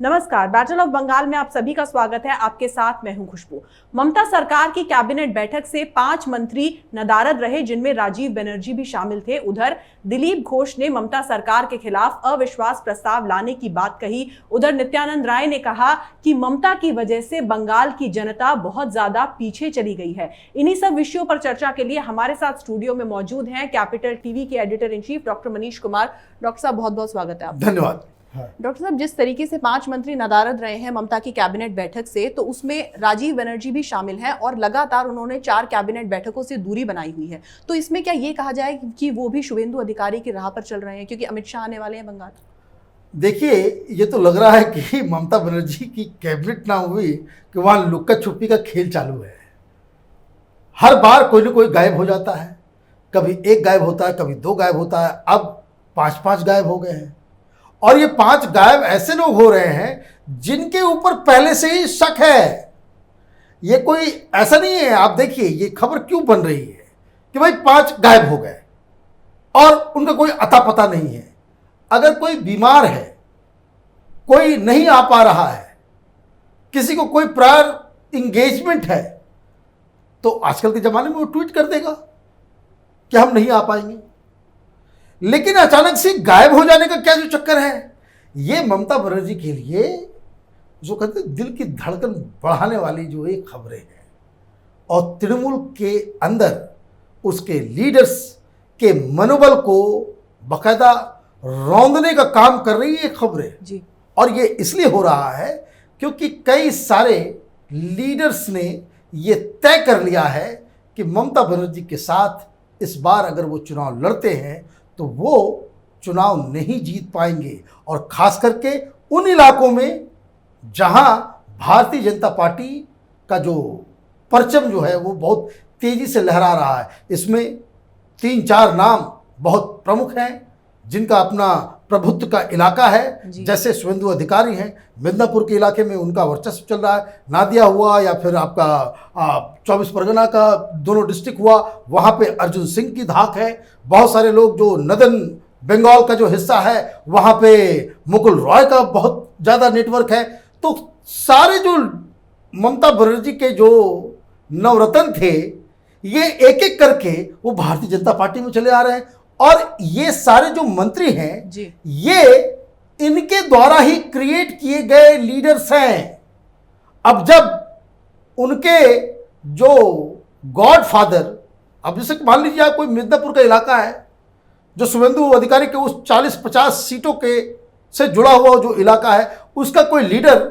नमस्कार, battle of Bengal में आप सभी का स्वागत है। आपके साथ मैं हूं खुशबू। ममता सरकार की कैबिनेट बैठक से 5 मंत्री नदारद रहे, जिनमें राजीव बनर्जी भी शामिल थे। उधर दिलीप घोष ने ममता सरकार के खिलाफ अविश्वास प्रस्ताव लाने की बात कही। उधर नित्यानंद राय ने कहा कि ममता की वजह से बंगाल की जनता बहुत ज्यादा पीछे चली गई है। इन्हीं सब विषयों पर चर्चा के लिए हमारे साथ स्टूडियो में मौजूद हैं कैपिटल टीवी के editor in chief doctor Manish Kumar. Doctor साहब, बहुत बहुत स्वागत है आपका। धन्यवाद। डॉक्टर साहब, जिस तरीके से 5 मंत्री नदारद रहे हैं ममता की कैबिनेट बैठक से, तो उसमें राजीव बनर्जी भी शामिल हैं और लगातार उन्होंने 4 कैबिनेट बैठकों से दूरी बनाई हुई है। तो इसमें क्या ये कहा जाए कि वो भी शुभेंदु अधिकारी की राह पर चल रहे हैं, क्योंकि अमित शाह आने वाले हैं बंगाल? देखिए, ये तो लग रहा है कि ममता बनर्जी की कैबिनेट ना हुई कि वहाँ लुक्का छुपी का खेल चालू है। हर बार कोई ना कोई गायब हो जाता है, कभी एक गायब होता है, कभी 2 गायब होता है, अब 5-5 गायब हो गए हैं। और ये 5 गायब ऐसे लोग हो रहे हैं जिनके ऊपर पहले से ही शक है। ये कोई ऐसा नहीं है, आप देखिए ये खबर क्यों बन रही है कि भाई 5 गायब हो गए और उनका कोई अता पता नहीं है। अगर कोई बीमार है, कोई नहीं आ पा रहा है, किसी को कोई प्रायर इंगेजमेंट है, तो आजकल के ज़माने में वो ट्वीट कर देगा कि हम नहीं आ पाएंगे। लेकिन अचानक से गायब हो जाने का क्या जो चक्कर है, ये ममता बनर्जी के लिए जो कहते हैं दिल की धड़कन बढ़ाने वाली जो ये खबरें हैं, और तृणमूल के अंदर उसके लीडर्स के मनोबल को बकायदा रौंदने का काम कर रही है खबरें जी। और ये इसलिए हो रहा है क्योंकि कई सारे लीडर्स ने ये तय कर लिया है कि ममता बनर्जी के साथ इस बार अगर वो चुनाव लड़ते हैं तो वो चुनाव नहीं जीत पाएंगे। और खास करके उन इलाकों में जहां भारतीय जनता पार्टी का जो परचम जो है वो बहुत तेजी से लहरा रहा है। इसमें 3-4 नाम बहुत प्रमुख हैं जिनका अपना प्रभुत्व का इलाका है, जैसे शुभेंदु अधिकारी हैं। मिदनापुर के इलाके में उनका वर्चस्व चल रहा है। नादिया हुआ या फिर आपका 24 परगना का दोनों डिस्ट्रिक्ट हुआ, वहाँ पे अर्जुन सिंह की धाक है। बहुत सारे लोग जो नदन बंगाल का जो हिस्सा है वहाँ पे मुकुल रॉय का बहुत ज़्यादा नेटवर्क है। तो सारे जो ममता बनर्जी के जो नवरत्न थे, ये एक एक करके वो भारतीय जनता पार्टी में चले आ रहे हैं। और ये सारे जो मंत्री हैं जी, ये इनके द्वारा ही क्रिएट किए गए लीडर्स हैं। अब जब उनके जो गॉडफादर, अब जैसे मान लीजिए आप कोई मिदनापुर का इलाका है जो शुभेंदु अधिकारी के उस 40-50 सीटों के से जुड़ा हुआ जो इलाका है, उसका कोई लीडर,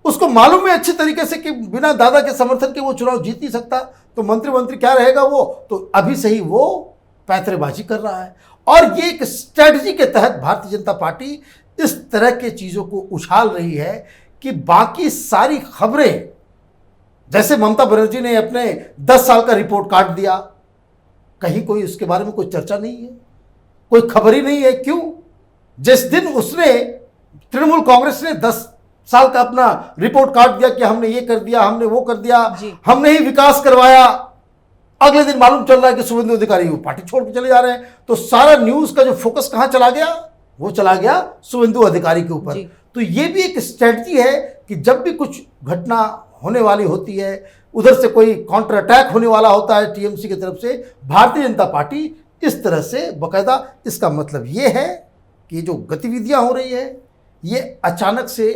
उसको मालूम है अच्छी तरीके से कि बिना दादा के समर्थन के वो चुनाव जीत नहीं सकता, तो मंत्री क्या रहेगा वो, तो अभी से ही वो पैंतरेबाजी कर रहा है। और ये एक स्ट्रेटजी के तहत भारतीय जनता पार्टी इस तरह के चीज़ों को उछाल रही है कि बाकी सारी खबरें, जैसे ममता बनर्जी ने अपने 10 साल का रिपोर्ट कार्ड दिया, कहीं कोई उसके बारे में कोई चर्चा नहीं है, कोई खबर ही नहीं है। क्यों? जिस दिन उसने तृणमूल कांग्रेस ने 10 साल का अपना रिपोर्ट कार्ड दिया कि हमने ये कर दिया, हमने वो कर दिया, हमने ही विकास करवाया, अगले दिन मालूम चल रहा है कि शुभेंदु अधिकारी वो पार्टी छोड़ के चले जा रहे हैं। तो सारा न्यूज का जो फोकस कहां चला गया, वो चला गया शुभेंदु अधिकारी के ऊपर। तो ये भी एक स्ट्रेटजी है कि जब भी कुछ घटना होने वाली होती है, उधर से कोई काउंटर अटैक होने वाला होता है टीएमसी की तरफ से, भारतीय जनता पार्टी इस तरह से बकायदा, इसका मतलब ये है कि जो गतिविधियां हो रही है ये अचानक से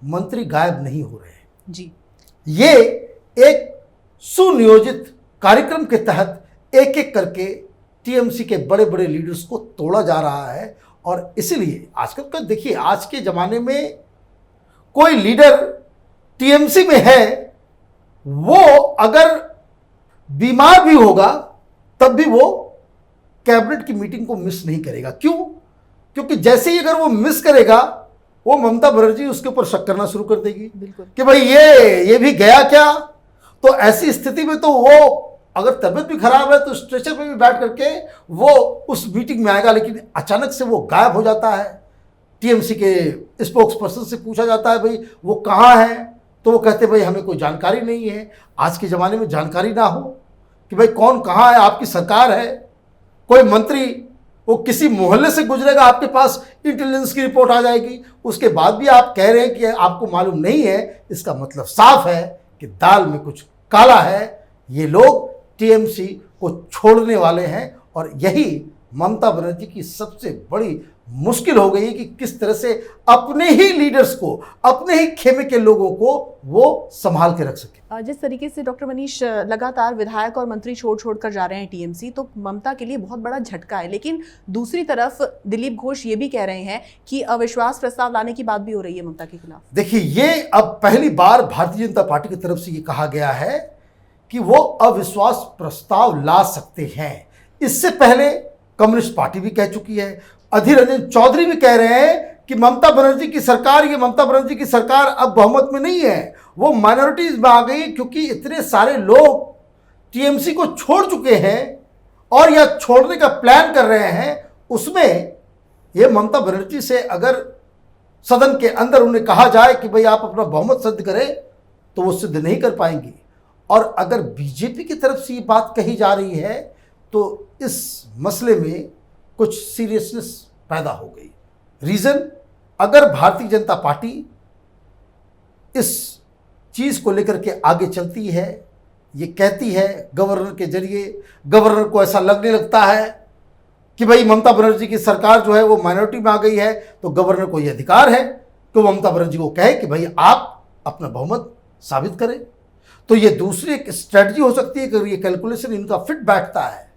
मंत्री गायब नहीं हो रहे हैं जी। ये एक सुनियोजित कार्यक्रम के तहत एक एक करके टीएमसी के बड़े बड़े लीडर्स को तोड़ा जा रहा है। और इसीलिए आजकल का देखिए, आज के ज़माने में कोई लीडर टीएमसी में है, वो अगर बीमार भी होगा तब भी वो कैबिनेट की मीटिंग को मिस नहीं करेगा। क्यों? क्योंकि जैसे ही अगर वो मिस करेगा, वो ममता बनर्जी उसके ऊपर शक करना शुरू कर देगी कि भाई ये भी गया क्या। तो ऐसी स्थिति में तो वो अगर तबीयत भी खराब है तो स्ट्रेचर पे भी बैठ करके वो उस मीटिंग में आएगा। लेकिन अचानक से वो गायब हो जाता है। टीएमसी के स्पोक्स पर्सन से पूछा जाता है भाई वो कहाँ है, तो वो कहते भाई हमें कोई जानकारी नहीं है। आज के ज़माने में जानकारी ना हो कि भाई कौन कहाँ है, आपकी सरकार है, कोई मंत्री वो किसी मोहल्ले से गुजरेगा, आपके पास इंटेलिजेंस की रिपोर्ट आ जाएगी, उसके बाद भी आप कह रहे हैं कि आपको मालूम नहीं है। इसका मतलब साफ है कि दाल में कुछ काला है। ये लोग टीएमसी को छोड़ने वाले हैं और यही ममता बनर्जी की सबसे बड़ी मुश्किल हो गई कि किस तरह से अपने ही लीडर्स को, अपने ही खेमे के लोगों को वो संभाल के रख सके। जिस तरीके से डॉक्टर मनीष लगातार विधायक और मंत्री छोड़ कर जा रहे हैं टीएमसी, तो ममता के लिए बहुत बड़ा झटका है। लेकिन दूसरी तरफ दिलीप घोष ये भी कह रहे हैं कि अविश्वास प्रस्ताव लाने की बात भी हो रही है ममता के खिलाफ। देखिए, ये अब पहली बार भारतीय जनता पार्टी की तरफ से ये कहा गया है कि वो अविश्वास प्रस्ताव ला सकते हैं। इससे पहले कम्युनिस्ट पार्टी भी कह चुकी है, अधीर रंजन चौधरी भी कह रहे हैं कि ममता बनर्जी की सरकार, ये ममता बनर्जी की सरकार अब बहुमत में नहीं है, वो माइनॉरिटीज में आ गई, क्योंकि इतने सारे लोग टीएमसी को छोड़ चुके हैं और या छोड़ने का प्लान कर रहे हैं। उसमें ये ममता बनर्जी से अगर सदन के अंदर उन्हें कहा जाए कि भाई आप अपना बहुमत सिद्ध करें, तो वो सिद्ध नहीं कर पाएंगी। और अगर बीजेपी की तरफ से ये बात कही जा रही है तो इस मसले में कुछ सीरियसनेस पैदा हो गई। रीजन, अगर भारतीय जनता पार्टी इस चीज़ को लेकर के आगे चलती है, ये कहती है गवर्नर के जरिए, गवर्नर को ऐसा लगने लगता है कि भाई ममता बनर्जी की सरकार जो है वो माइनॉरिटी में आ गई है, तो गवर्नर को ये अधिकार है कि वो ममता बनर्जी को कहे कि भाई आप अपना बहुमत साबित करें। तो ये दूसरी एक स्ट्रेटजी हो सकती है कि ये कैलकुलेशन इनका फिट बैठता है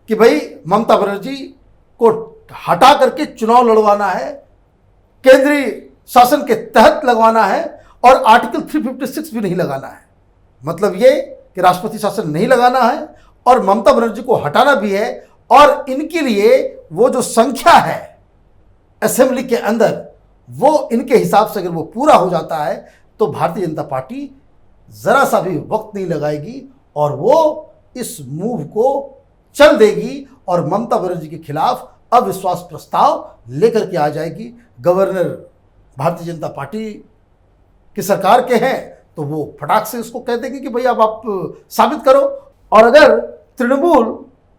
कि भाई ममता बनर्जी को हटा करके चुनाव लड़वाना है, केंद्रीय शासन के तहत लगवाना है और आर्टिकल 356 भी नहीं लगाना है। मतलब ये कि राष्ट्रपति शासन नहीं लगाना है और ममता बनर्जी को हटाना भी है। और इनके लिए वो जो संख्या है असेंबली के अंदर, वो इनके हिसाब से अगर वो पूरा हो जाता है तो भारतीय जनता पार्टी जरा सा भी वक्त नहीं लगाएगी और वो इस मूव को चल देगी और ममता बनर्जी के खिलाफ अविश्वास प्रस्ताव लेकर के आ जाएगी। गवर्नर भारतीय जनता पार्टी की सरकार के हैं तो वो फटाक से उसको कह देंगे कि भाई अब आप साबित करो। और अगर तृणमूल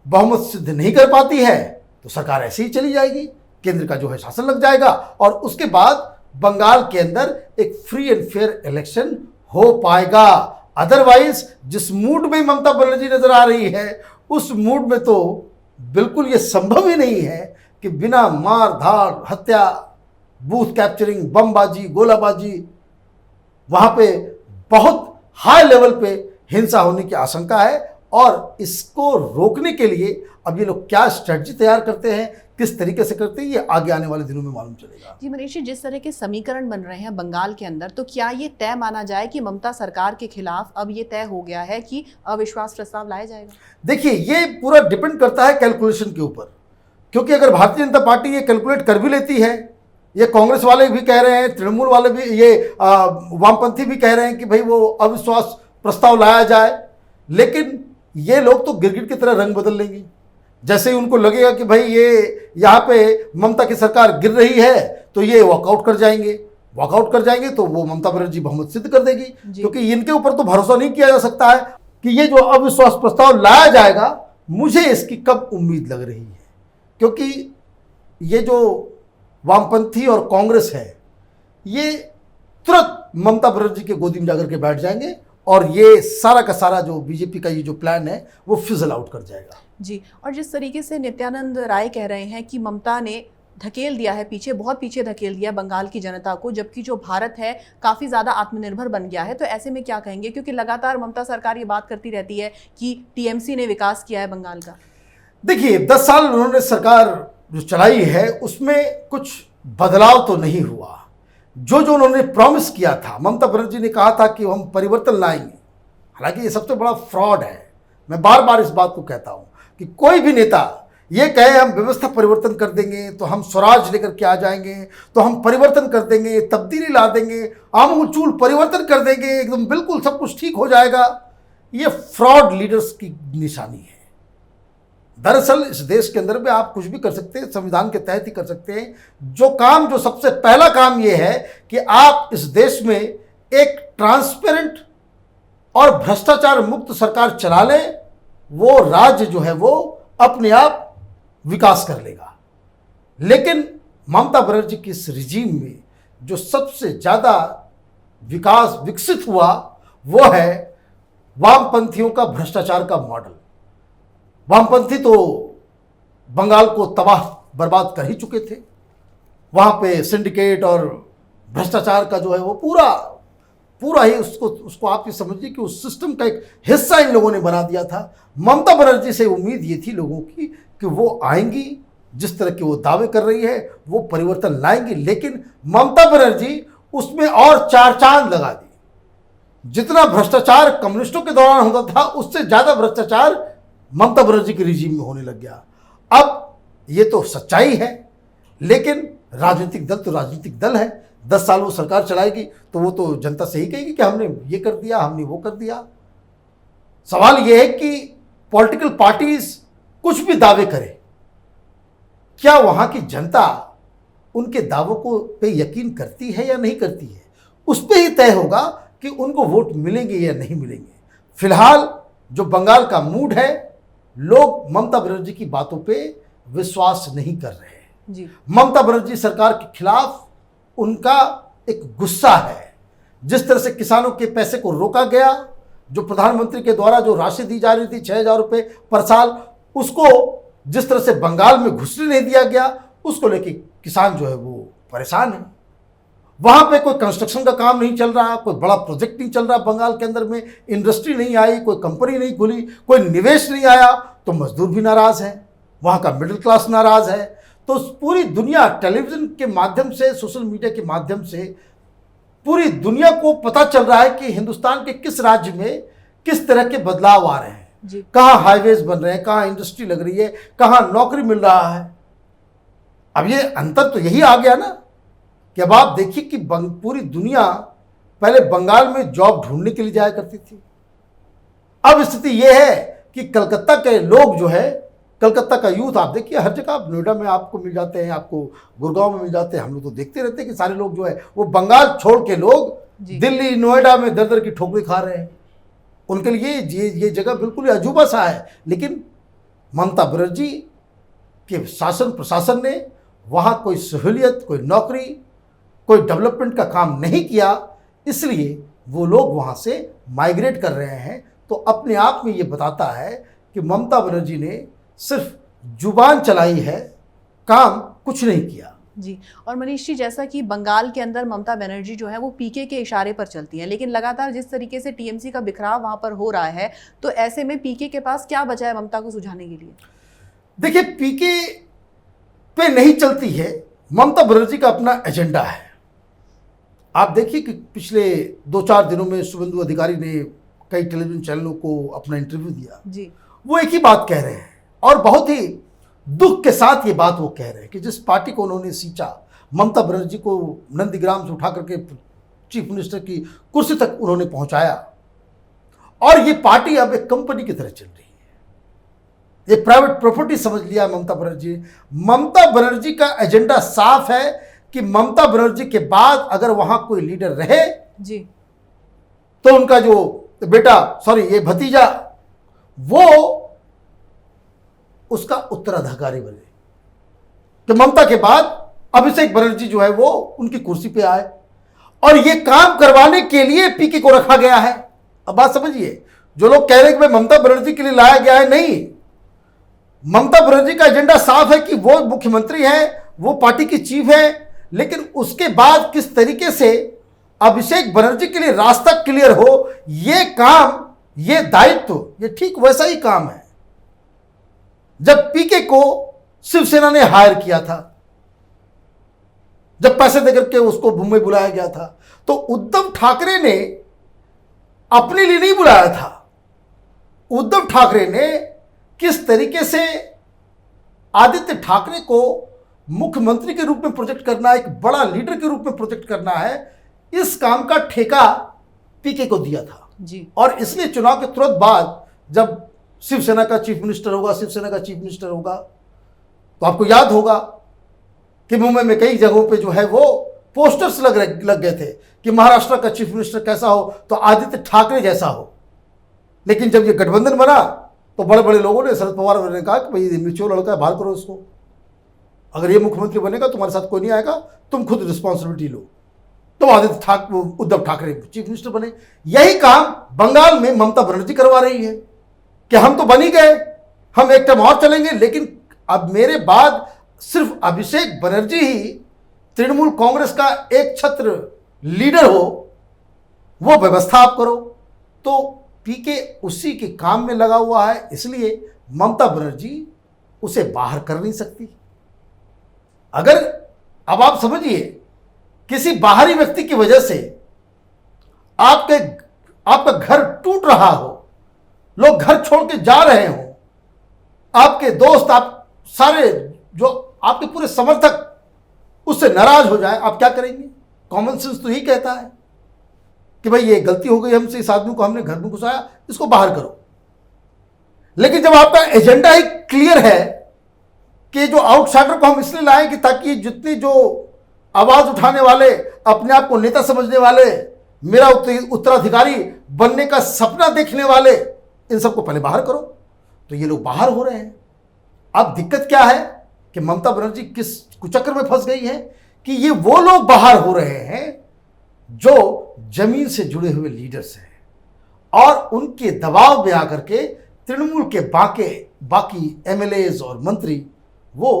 बहुमत सिद्ध नहीं कर पाती है तो सरकार ऐसे ही चली जाएगी, केंद्र का जो है शासन लग जाएगा और उसके बाद बंगाल के अंदर एक फ्री एंड फेयर इलेक्शन हो पाएगा। अदरवाइज जिस मूड में ममता बनर्जी नजर आ रही है, उस मूड में तो बिल्कुल ये संभव ही नहीं है कि बिना मार धाड़, हत्या, बूथ कैप्चरिंग, बमबाजी, गोलाबाजी, वहां पे बहुत हाई लेवल पे हिंसा होने की आशंका है। और इसको रोकने के लिए अब ये लोग क्या स्ट्रेटजी तैयार करते हैं, किस तरीके से करते हैं, ये आगे आने वाले दिनों में मालूम चलेगा। जी मनीष जी, जिस तरह के समीकरण बन रहे हैं बंगाल के अंदर, तो क्या ये तय माना जाए कि ममता सरकार के खिलाफ अब ये तय हो गया है कि अविश्वास प्रस्ताव लाया जाएगा? देखिए, ये पूरा डिपेंड करता है कैलकुलेशन के ऊपर, क्योंकि अगर भारतीय जनता पार्टी ये कैलकुलेट कर भी लेती है, ये कांग्रेस वाले भी कह रहे हैं, तृणमूल वाले भी, ये वामपंथी भी कह रहे हैं कि भाई वो अविश्वास प्रस्ताव लाया जाए, लेकिन ये लोग तो गिरगिट की तरह रंग बदल लेंगे। जैसे ही उनको लगेगा कि भाई ये यहाँ पे ममता की सरकार गिर रही है तो ये वॉकआउट कर जाएंगे तो वो ममता बनर्जी बहुमत सिद्ध कर देगी, क्योंकि इनके ऊपर तो भरोसा नहीं किया जा सकता है कि ये जो अविश्वास प्रस्ताव लाया जाएगा, मुझे इसकी कब उम्मीद लग रही है, क्योंकि ये जो वामपंथी और कांग्रेस है ये तुरंत ममता बनर्जी के गोदी में जाकर के बैठ जाएंगे और ये सारा का सारा जो बीजेपी का ये जो प्लान है वो फिजल आउट कर जाएगा। जी, और जिस तरीके से नित्यानंद राय कह रहे हैं कि ममता ने धकेल दिया है पीछे, बहुत पीछे धकेल दिया बंगाल की जनता को, जबकि जो भारत है काफ़ी ज़्यादा आत्मनिर्भर बन गया है, तो ऐसे में क्या कहेंगे? क्योंकि लगातार ममता सरकार ये बात करती रहती है कि टीएमसी ने विकास किया है बंगाल का। देखिए, 10 साल उन्होंने सरकार जो चलाई है उसमें कुछ बदलाव तो नहीं हुआ। जो उन्होंने प्रॉमिस किया था, ममता बनर्जी ने कहा था कि हम परिवर्तन लाएंगे, हालांकि ये सबसे बड़ा फ्रॉड है। मैं बार बार इस बात को कहता हूं कि कोई भी नेता ये कहे हम व्यवस्था परिवर्तन कर देंगे, तो हम स्वराज लेकर के आ जाएंगे, तो हम परिवर्तन कर देंगे, तब्दीली ला देंगे, आमूलचूल परिवर्तन कर देंगे, एकदम बिल्कुल सब कुछ ठीक हो जाएगा, ये फ्रॉड लीडर्स की निशानी है। दरअसल इस देश के अंदर में आप कुछ भी कर सकते हैं, संविधान के तहत ही कर सकते हैं। जो सबसे पहला काम ये है कि आप इस देश में एक ट्रांसपेरेंट और भ्रष्टाचार मुक्त सरकार चला लें, वो राज्य जो है वो अपने आप विकास कर लेगा। लेकिन ममता बनर्जी की इस रिजीम में जो सबसे ज़्यादा विकास विकसित हुआ वो है वामपंथियों का भ्रष्टाचार का मॉडल। वामपंथी तो बंगाल को तबाह बर्बाद कर ही चुके थे। वहाँ पे सिंडिकेट और भ्रष्टाचार का जो है वो पूरा ही उसको आप ये समझिए कि उस सिस्टम का एक हिस्सा इन लोगों ने बना दिया था। ममता बनर्जी से उम्मीद ये थी लोगों की कि वो आएंगी, जिस तरह के वो दावे कर रही है वो परिवर्तन लाएंगी, लेकिन ममता बनर्जी उसमें और चार चांद लगा दी। जितना भ्रष्टाचार कम्युनिस्टों के दौरान होता था उससे ज़्यादा भ्रष्टाचार ममता बनर्जी के रिजीम में होने लग गया। अब ये तो सच्चाई है, लेकिन राजनीतिक दल तो राजनीतिक दल है। 10 साल वो सरकार चलाएगी तो वो तो जनता से ही कहेगी कि हमने ये कर दिया, हमने वो कर दिया। सवाल ये है कि पॉलिटिकल पार्टीज कुछ भी दावे करें, क्या वहां की जनता उनके दावों को पे यकीन करती है या नहीं करती है? उस पर ही तय होगा कि उनको वोट मिलेंगे या नहीं मिलेंगे। फिलहाल जो बंगाल का मूड है, लोग ममता बनर्जी की बातों पे विश्वास नहीं कर रहे हैं जी। ममता बनर्जी सरकार के खिलाफ उनका एक गुस्सा है। जिस तरह से किसानों के पैसे को रोका गया, जो प्रधानमंत्री के द्वारा जो राशि दी जा रही थी 6,000 रुपये पर साल, उसको जिस तरह से बंगाल में घुसने नहीं दिया गया, उसको लेके किसान जो है वो परेशान है। वहाँ पे कोई कंस्ट्रक्शन का काम नहीं चल रहा, कोई बड़ा प्रोजेक्ट नहीं चल रहा, बंगाल के अंदर में इंडस्ट्री नहीं आई, कोई कंपनी नहीं खुली, कोई निवेश नहीं आया, तो मजदूर भी नाराज़ है, वहाँ का मिडिल क्लास नाराज़ है। तो पूरी दुनिया टेलीविज़न के माध्यम से, सोशल मीडिया के माध्यम से पूरी दुनिया को पता चल रहा है कि हिंदुस्तान के किस राज्य में किस तरह के बदलाव आ रहे हैं, कहाँ हाईवेज बन रहे हैं, कहाँ इंडस्ट्री लग रही है, कहाँ नौकरी मिल रहा है। अब ये अंतर तो यही आ गया ना कि अब आप देखिए कि पूरी दुनिया पहले बंगाल में जॉब ढूंढने के लिए जाया करती थी। अब स्थिति यह है कि कलकत्ता के लोग जो है, कलकत्ता का यूथ आप देखिए हर जगह, आप नोएडा में आपको मिल जाते हैं, आपको गुड़गांव में मिल जाते हैं। हम लोग तो देखते रहते हैं कि सारे लोग जो है वो बंगाल छोड़ के लोग दिल्ली नोएडा में दर दर की ठोकरें खा रहे हैं। उनके लिए ये जगह बिल्कुल ही अजूबा सा है। लेकिन ममता बनर्जी के शासन प्रशासन ने वहाँ कोई सहूलियत, कोई नौकरी, कोई डेवलपमेंट का काम नहीं किया, इसलिए वो लोग वहाँ से माइग्रेट कर रहे हैं। तो अपने आप में ये बताता है कि ममता बनर्जी ने सिर्फ जुबान चलाई है, काम कुछ नहीं किया। जी। और मनीष जी, जैसा कि बंगाल के अंदर ममता बनर्जी जो है वो पीके के इशारे पर चलती हैं, लेकिन लगातार जिस तरीके से टीएमसी का बिखराव वहाँ पर हो रहा है, तो ऐसे में पीके के पास क्या बचा है ममता को सुझाने के लिए? देखिए, पीके पे नहीं चलती है, ममता बनर्जी का अपना एजेंडा है। आप देखिए कि पिछले 2-4 दिनों में शुभेंदु अधिकारी ने कई टेलीविजन चैनलों को अपना इंटरव्यू दिया जी। वो एक ही बात कह रहे हैं और बहुत ही दुख के साथ ये बात वो कह रहे हैं कि जिस पार्टी को उन्होंने सींचा, ममता बनर्जी को नंदीग्राम से उठा करके चीफ मिनिस्टर की कुर्सी तक उन्होंने पहुंचाया, और ये पार्टी अब एक कंपनी की तरह चल रही है। ये प्राइवेट प्रॉपर्टी समझ लिया ममता बनर्जी। ममता बनर्जी का एजेंडा साफ है कि ममता बनर्जी के बाद अगर वहां कोई लीडर रहे जी, तो उनका जो ये भतीजा, वो उसका उत्तराधिकारी बने, कि ममता के बाद अभिषेक बनर्जी जो है वो उनकी कुर्सी पे आए। और ये काम करवाने के लिए पीके को रखा गया है। अब बात समझिए, जो लोग कह रहे हैं कि भाई ममता बनर्जी के लिए लाया गया है, नहीं, ममता बनर्जी का एजेंडा साफ है कि वो मुख्यमंत्री है, वो पार्टी की चीफ है, लेकिन उसके बाद किस तरीके से अभिषेक बनर्जी के लिए रास्ता क्लियर हो, ये काम, ये दायित्व, ये ठीक वैसा ही काम है जब पीके को शिवसेना ने हायर किया था, जब पैसे देकर के उसको मुंबई बुलाया गया था। तो उद्धव ठाकरे ने अपने लिए नहीं बुलाया था। उद्धव ठाकरे ने किस तरीके से आदित्य ठाकरे को मुख्यमंत्री के रूप में प्रोजेक्ट करना, एक बड़ा लीडर के रूप में प्रोजेक्ट करना है, इस काम का ठेका पीके को दिया था जी। और इसलिए चुनाव के तुरंत बाद जब शिवसेना का चीफ मिनिस्टर होगा, तो आपको याद होगा कि मुंबई में कई जगहों पे जो है वो पोस्टर्स लग गए थे कि महाराष्ट्र का चीफ मिनिस्टर कैसा हो, तो आदित्य ठाकरे जैसा हो। लेकिन जब ये गठबंधन बना तो बड़े बड़े लोगों ने, शरद पवार ने कहा कि भाई ये मैच्योर लड़का है, बाहर करो इसको, अगर ये मुख्यमंत्री बनेगा तुम्हारे साथ कोई नहीं आएगा, तुम खुद रिस्पॉन्सिबिलिटी लो। तो उद्धव ठाकरे चीफ मिनिस्टर बने। यही काम बंगाल में ममता बनर्जी करवा रही है कि हम तो बन ही गए, हम एक टर्म और चलेंगे, लेकिन अब मेरे बाद सिर्फ अभिषेक बनर्जी ही तृणमूल कांग्रेस का एक छत्र लीडर हो, वो व्यवस्था आप करो। तो पीके उसी के काम में लगा हुआ है, इसलिए ममता बनर्जी उसे बाहर कर नहीं सकती। अगर अब आप समझिए, किसी बाहरी व्यक्ति की वजह से आपका घर टूट रहा हो, लोग घर छोड़ के जा रहे हो, आपके दोस्त, आप सारे जो आपके पूरे समर्थक उससे नाराज हो जाए, आप क्या करेंगे? कॉमन सेंस तो यही कहता है कि भाई ये गलती हो गई हमसे, इस आदमी को हमने घर में घुसाया, इसको बाहर करो। लेकिन जब आपका एजेंडा ही क्लियर है कि जो आउटसाइडर को हम इसलिए लाए कि ताकि जितने जो आवाज उठाने वाले, अपने आप को नेता समझने वाले, मेरा उत्तराधिकारी बनने का सपना देखने वाले, इन सबको पहले बाहर करो, तो ये लोग बाहर हो रहे हैं। अब दिक्कत क्या है कि ममता बनर्जी किस कुचक्कर में फंस गई है कि ये वो लोग बाहर हो रहे हैं जो जमीन से जुड़े हुए लीडर्स हैं, और उनके दबाव में आकर के तृणमूल के बाकी एमएलएज और मंत्री वो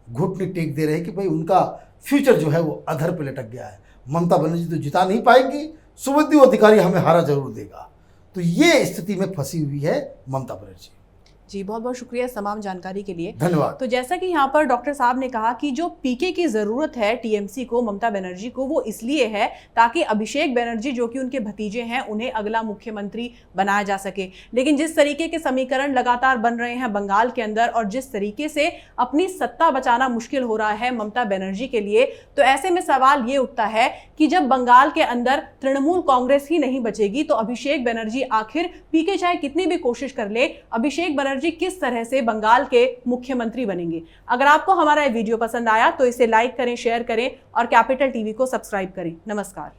घुटने टेक दे रहे हैं कि भाई उनका फ्यूचर जो है वो अधर पे लटक गया है। ममता बनर्जी तो जिता नहीं पाएंगी, शुभेंदु अधिकारी हमें हारा जरूर देगा। तो ये स्थिति में फंसी हुई है ममता बनर्जी। जी, बहुत बहुत शुक्रिया इस तमाम जानकारी के लिए, धन्यवाद। तो जैसा कि यहाँ पर डॉक्टर साहब ने कहा कि जो पीके की जरूरत है टीएमसी को, ममता बनर्जी को, वो इसलिए है ताकि अभिषेक बनर्जी जो कि उनके भतीजे हैं उन्हें अगला मुख्यमंत्री बनाया जा सके। लेकिन जिस तरीके के समीकरण लगातार बन रहे हैं बंगाल के अंदर, और जिस तरीके से अपनी सत्ता बचाना मुश्किल हो रहा है ममता बनर्जी के लिए, तो ऐसे में सवाल ये उठता है कि जब बंगाल के अंदर तृणमूल कांग्रेस ही नहीं बचेगी तो अभिषेक बनर्जी आखिर, पीके चाहे कितनी भी कोशिश कर ले, अभिषेक बनर्जी किस तरह से बंगाल के मुख्यमंत्री बनेंगे। अगर आपको हमारा ये वीडियो पसंद आया तो इसे लाइक करें, शेयर करें और कैपिटल टीवी को सब्सक्राइब करें। नमस्कार।